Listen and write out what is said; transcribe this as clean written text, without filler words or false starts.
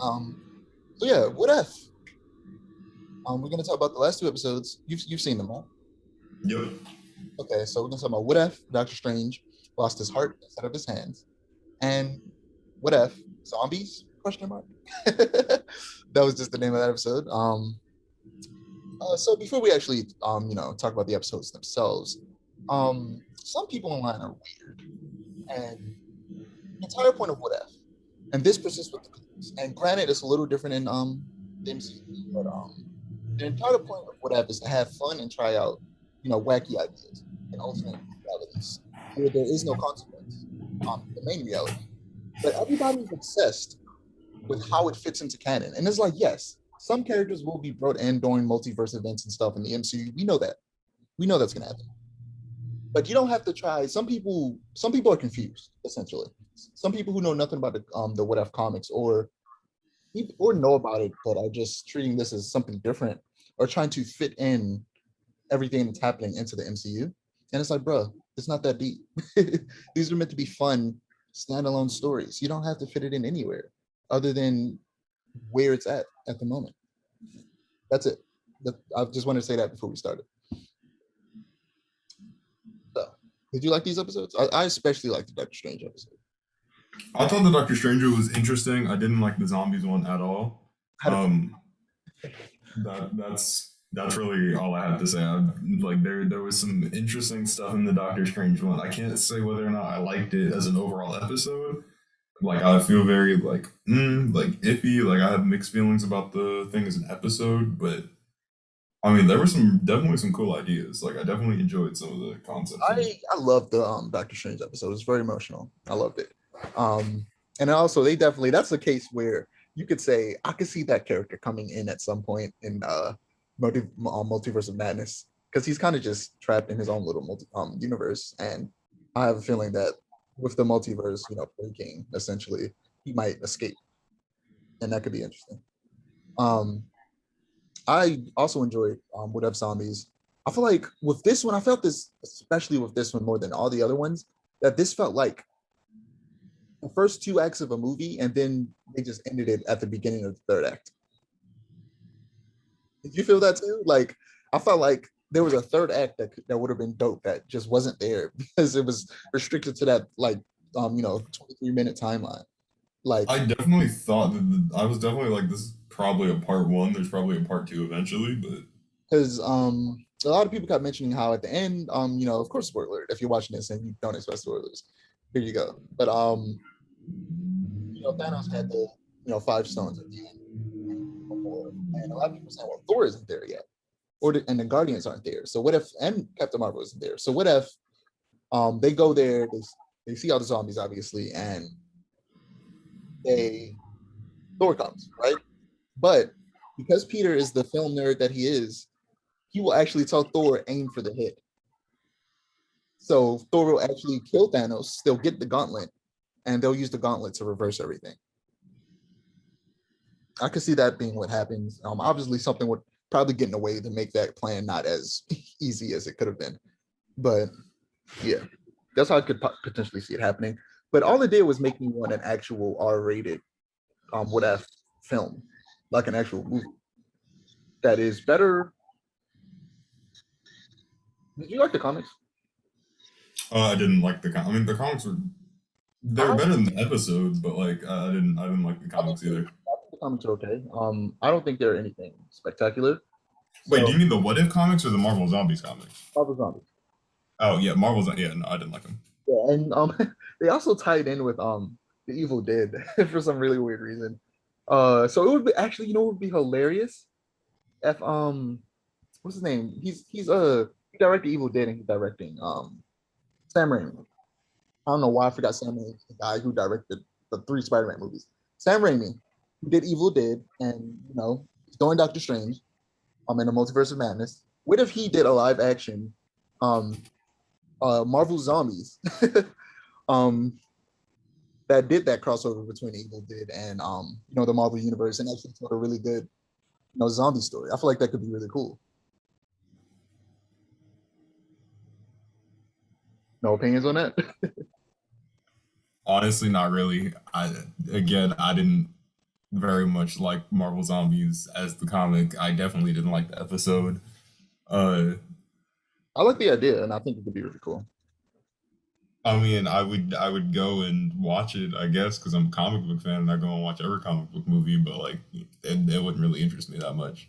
Um, so yeah, what if? We're gonna talk about the last two episodes. You've seen them, all. Yep. Okay, so we're gonna talk about what if Doctor Strange lost his heart instead of his hands, and what if zombies? Question mark. That was just the name of that episode. So before we actually talk about the episodes themselves, some people online are weird, and the entire point of what if, and this persists with the comics. And granted, it's a little different in the MCU, but the entire point of what if is to have fun and try out, wacky ideas and alternate realities where there is no consequence. The main reality, but everybody's obsessed with how it fits into canon, and it's like, yes, some characters will be brought in during multiverse events and stuff in the MCU. We know that. We know that's gonna happen. But you don't have to try. Some people are confused, essentially. Some people who know nothing about the What If comics or know about it, but are just treating this as something different or trying to fit in everything that's happening into the MCU. And it's like, bro, it's not that deep. These are meant to be fun, standalone stories. You don't have to fit it in anywhere other than where it's at the moment. That's it. I just wanted to say that before we started. So, did you like these episodes? I especially like the Doctor Strange episode. I thought the Doctor Stranger was interesting. I didn't like the zombies one at all. I had a Um, that's really all I have to say. Like there was some interesting stuff in the Doctor Strange one. I can't say whether or not I liked it as an overall episode. Like I feel very like iffy. Like I have mixed feelings about the thing as an episode, but I mean there were some definitely some cool ideas. Like I definitely enjoyed some of the concepts in it. I love the Doctor Strange episode. It's very emotional. I loved it. Um, and also they definitely that's a case where you could say I could see that character coming in at some point in Multiverse of Madness because he's kind of just trapped in his own little universe, and I have a feeling that with the multiverse, breaking essentially, he might escape, and that could be interesting. Um, I also enjoyed What If Zombies. I feel like with this one, I felt this, especially with this one more than all the other ones, that this felt like the first two acts of a movie, and then they just ended it at the beginning of the third act. Did you feel that too? Like, I felt like there was a third act that would have been dope that just wasn't there because it was restricted to that 23-minute timeline. Like, I definitely thought that I was definitely like this is probably a part one. There's probably a part two eventually, but because a lot of people kept mentioning how at the end, of course, spoiler alert, if you're watching this and you don't expect spoilers, here you go. But Thanos had the five stones at the end, and no more. And a lot of people saying, well, Thor isn't there yet, and the Guardians aren't there. So what if and Captain Marvel isn't there? So what if they go there, they see all the zombies obviously, and they Thor comes, right? But because Peter is the film nerd that he will actually tell Thor aim for the hit. So Thor will actually kill Thanos. They'll get the gauntlet, and they'll use the gauntlet to reverse everything. I could see that being what happens. Obviously, something would probably get in the way to make that plan not as easy as it could have been. But yeah, that's how I could potentially see it happening. But all it did was make me want an actual R-rated what if film, like an actual movie that is better. Did you like the comics? I didn't like I mean, the comics were they were I, better than the episodes, but like I didn't like the I think comics either. the comics are okay. I don't think they're anything spectacular. Wait, do So you mean the What If comics or the Marvel Zombies comics? Marvel Zombies. Oh yeah, Marvel's yeah. No, I didn't like them. Yeah, and they also tied in with the Evil Dead for some really weird reason. So it would be actually, it would be hilarious if what's his name? He directed Evil Dead and he's directing Sam Raimi. I don't know why I forgot Sam Raimi, the guy who directed the three Spider-Man movies. Sam Raimi, who did Evil Dead and he's doing Doctor Strange, in the Multiverse of Madness. What if he did a live action um Marvel Zombies um that did that crossover between Evil Dead and the Marvel universe and actually told a really good zombie story. I feel like that could be really cool. No opinions on that? Honestly, not really. I again, I didn't. very much like Marvel Zombies as the comic. I definitely didn't like the episode. Uh, I like the idea, and I think it could be really cool. I mean, I would go and watch it, I guess, because I'm a comic book fan and I go and watch every comic book movie. But like, it wouldn't really interest me that much.